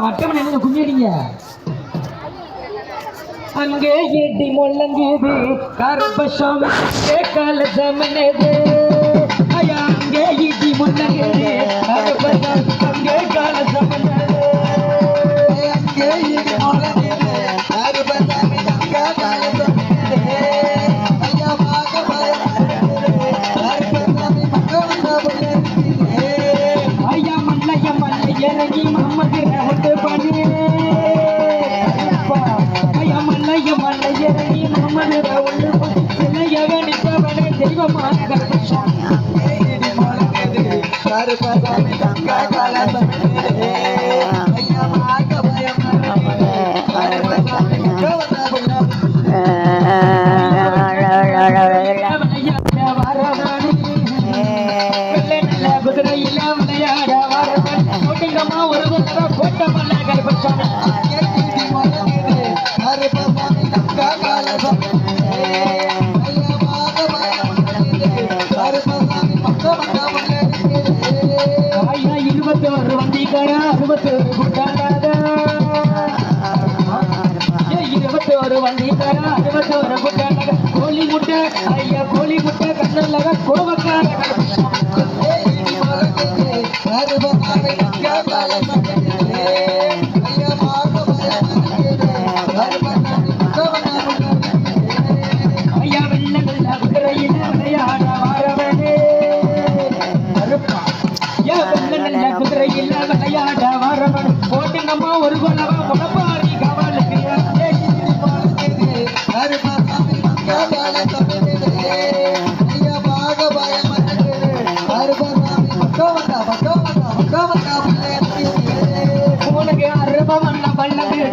வட்டம் என்ன கும்பிடுங்க அங்கே இடி முழங்குது கருப்பசாமி கால ஜமனது ஐயா அங்கே இடி முழங்குது கருப்பசாமி அங்கே கால ஜமனது அங்கே இடி முழங்குது கருப்பசாமி அங்கே கால ஜமனது ஐயா பாக கருப்பசாமி மக்கள் ஐயா மல்லைய இறங்கி மம்மது ரஹத்து பண்ணி மல்லைய இறங்கி மம்மது ரவுண்டு நித்தவனே தெய்வமான கருப்பசாமி கருப்பசாமி கங்கா கலசம் ஐயா மாக்க பயம் குதிரையில விளையாட வரவன் கோட்டிங்கம்மா ஒரு கோட்டமல்ல கருப்பசாமி ஐயா 21 வண்டிக்கார 61 கூட்டாடாத 21 வண்டிக்கார 61 கூட்டாடாத கோழி முட்டை ஐயா கோழி முட்டை கண்ணல்ல கோவக்கார ஐயா வெள்ள வெள்ள குதிரையில விளையாட வாரவனே கருப்பா ஐயா வெள்ள வெள்ள குதிரையில விளையாட வாரவன் போட்டுங்கம்மா ஒரு கொலவா முடப்பாரி கவலுக்கு உனக்கு அருபவண்ண பல்லது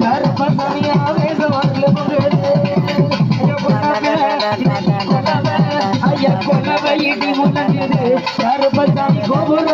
கருப்பசாமி ஆவேச வரல ஐயா கொலவை இடி முழங்குது கருப்பசாமி கோபுர